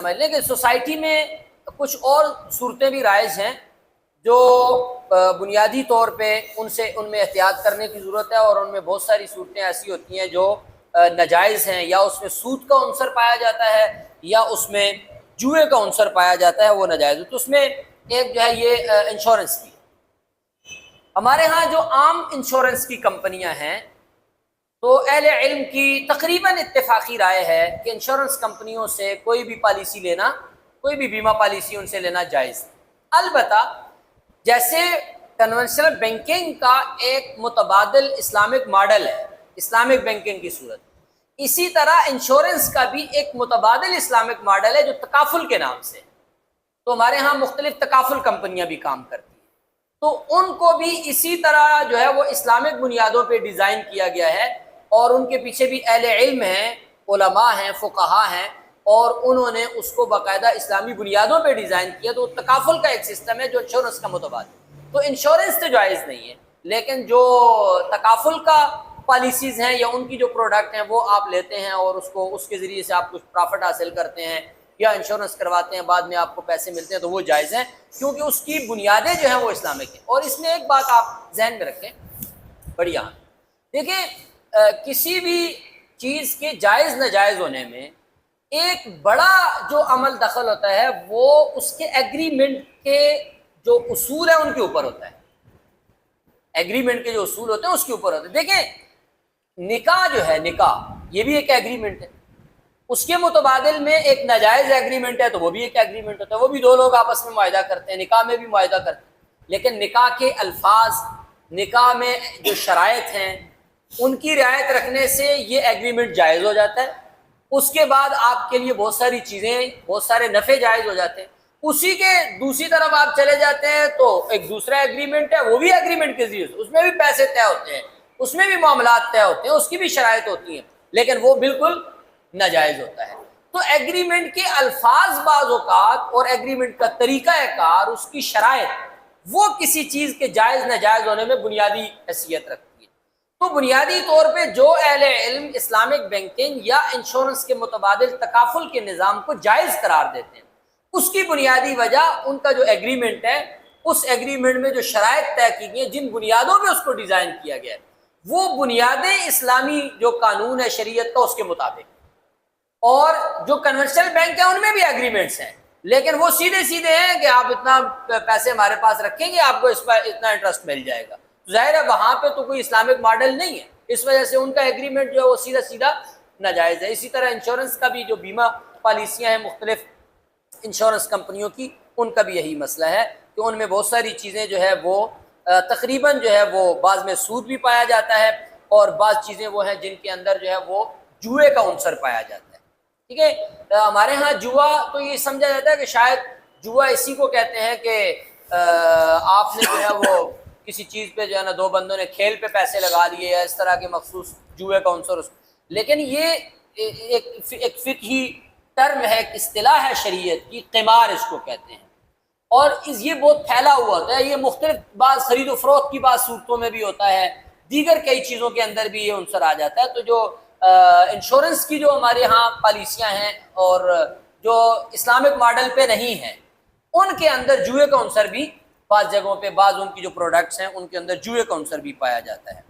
سمجھ لیں کہ سوسائٹی میں کچھ اور صورتیں بھی رائج ہیں جو بنیادی طور پہ ان میں احتیاط کرنے کی ضرورت ہے، اور ان میں بہت ساری صورتیں ایسی ہوتی ہیں جو ناجائز ہیں، یا اس میں سود کا عنصر پایا جاتا ہے یا اس میں جوئے کا عنصر پایا جاتا ہے، وہ ناجائز ہے۔ تو اس میں ایک جو ہے یہ انشورنس کی، ہمارے ہاں جو عام انشورنس کی کمپنیاں ہیں تو اہل علم کی تقریباً اتفاقی رائے ہے کہ انشورنس کمپنیوں سے کوئی بھی پالیسی لینا، کوئی بھی بیمہ پالیسی ان سے لینا جائز ہے۔ البتہ جیسے کنونشنل بینکنگ کا ایک متبادل اسلامک ماڈل ہے اسلامک بینکنگ کی صورت، اسی طرح انشورنس کا بھی ایک متبادل اسلامک ماڈل ہے جو تکافل کے نام سے، تو ہمارے ہاں مختلف تکافل کمپنیاں بھی کام کرتی ہیں، تو ان کو بھی اسی طرح جو ہے وہ اسلامک بنیادوں پہ ڈیزائن کیا گیا ہے، اور ان کے پیچھے بھی اہل علم ہیں، علماء ہیں، فقہا ہیں، اور انہوں نے اس کو باقاعدہ اسلامی بنیادوں پہ ڈیزائن کیا۔ تو تکافل کا ایک سسٹم ہے جو انشورنس کا متبادل، تو انشورنس تو جائز نہیں ہے، لیکن جو تکافل کا پالیسیز ہیں یا ان کی جو پروڈکٹ ہیں وہ آپ لیتے ہیں اور اس کے ذریعے سے آپ کچھ پرافٹ حاصل کرتے ہیں یا انشورنس کرواتے ہیں، بعد میں آپ کو پیسے ملتے ہیں، تو وہ جائز ہیں کیونکہ اس کی بنیادیں جو ہیں وہ اسلامک ہیں۔ اور اس میں ایک بات آپ ذہن میں رکھیں بڑی اہم، دیکھیں کسی بھی چیز کے جائز ناجائز ہونے میں ایک بڑا جو عمل دخل ہوتا ہے وہ اس کے ایگریمنٹ کے جو اصول ہیں ان کے اوپر ہوتا ہے، ایگریمنٹ کے جو اصول ہوتے ہیں اس کے اوپر ہوتے ہیں۔ دیکھیں نکاح جو ہے، نکاح یہ بھی ایک ایگریمنٹ ہے، اس کے متبادل میں ایک ناجائز ایگریمنٹ ہے تو وہ بھی ایک ایگریمنٹ ہوتا ہے، وہ بھی دو لوگ آپس میں معاہدہ کرتے ہیں، نکاح میں بھی معاہدہ کرتے ہیں، لیکن نکاح کے الفاظ، نکاح میں جو شرائط ہیں ان کی رعایت رکھنے سے یہ ایگریمنٹ جائز ہو جاتا ہے، اس کے بعد آپ کے لیے بہت ساری چیزیں، بہت سارے نفع جائز ہو جاتے ہیں۔ اسی کے دوسری طرف آپ چلے جاتے ہیں تو ایک دوسرا ایگریمنٹ ہے، وہ بھی ایگریمنٹ کے ذریعے اس میں بھی پیسے طے ہوتے ہیں، اس میں بھی معاملات طے ہوتے ہیں، اس کی بھی شرائط ہوتی ہیں، لیکن وہ بالکل ناجائز ہوتا ہے۔ تو ایگریمنٹ کے الفاظ بعض اوقات اور ایگریمنٹ کا طریقہ کار، اس کی شرائط، وہ کسی چیز کے جائز ناجائز ہونے میں بنیادی حیثیت رکھتی ہے۔ تو بنیادی طور پہ جو اہل علم اسلامک بینکنگ یا انشورنس کے متبادل تکافل کے نظام کو جائز قرار دیتے ہیں، اس کی بنیادی وجہ ان کا جو ایگریمنٹ ہے، اس ایگریمنٹ میں جو شرائط طے کی گئی ہیں، جن بنیادوں پہ اس کو ڈیزائن کیا گیا ہے، وہ بنیادیں اسلامی جو قانون ہے شریعت کا اس کے مطابق، اور جو کنونشنل بینک ہیں ان میں بھی ایگریمنٹس ہیں، لیکن وہ سیدھے سیدھے ہیں کہ آپ اتنا پیسے ہمارے پاس رکھیں گے آپ کو اس پر اتنا انٹرسٹ مل جائے گا، ظاہر ہے وہاں پہ تو کوئی اسلامک ماڈل نہیں ہے، اس وجہ سے ان کا ایگریمنٹ جو ہے وہ سیدھا سیدھا ناجائز ہے۔ اسی طرح انشورنس کا بھی جو بیمہ پالیسیاں ہیں مختلف انشورنس کمپنیوں کی، ان کا بھی یہی مسئلہ ہے کہ ان میں بہت ساری چیزیں جو ہے وہ تقریباً جو ہے وہ بعض میں سود بھی پایا جاتا ہے، اور بعض چیزیں وہ ہیں جن کے اندر جو ہے وہ جوئے کا عنصر پایا جاتا ہے۔ ٹھیک ہے، ہمارے ہاں جوا تو یہ سمجھا جاتا ہے کہ شاید جوا اسی کو کہتے ہیں کہ آپ نے جو ہے وہ کسی چیز پہ جو ہے نا دو بندوں نے کھیل پہ پیسے لگا لیے یا اس طرح کے مخصوص جوئے کا عنصر، لیکن یہ ایک فقہی ٹرم ہے، ایک اصطلاح ہے شریعت کی، قمار اس کو کہتے ہیں، اور یہ بہت پھیلا ہوا ہوتا ہے، یہ مختلف بعض خرید و فروخت کی بعض صورتوں میں بھی ہوتا ہے، دیگر کئی چیزوں کے اندر بھی یہ عنصر آ جاتا ہے۔ تو جو انشورنس کی جو ہمارے ہاں پالیسیاں ہیں اور جو اسلامک ماڈل پہ نہیں ہیں، ان کے اندر جوئے کا عنصر بھی بعض جگہوں پہ، بعض ان کی جو پروڈکٹس ہیں ان کے اندر جوئے کا عنصر بھی پایا جاتا ہے۔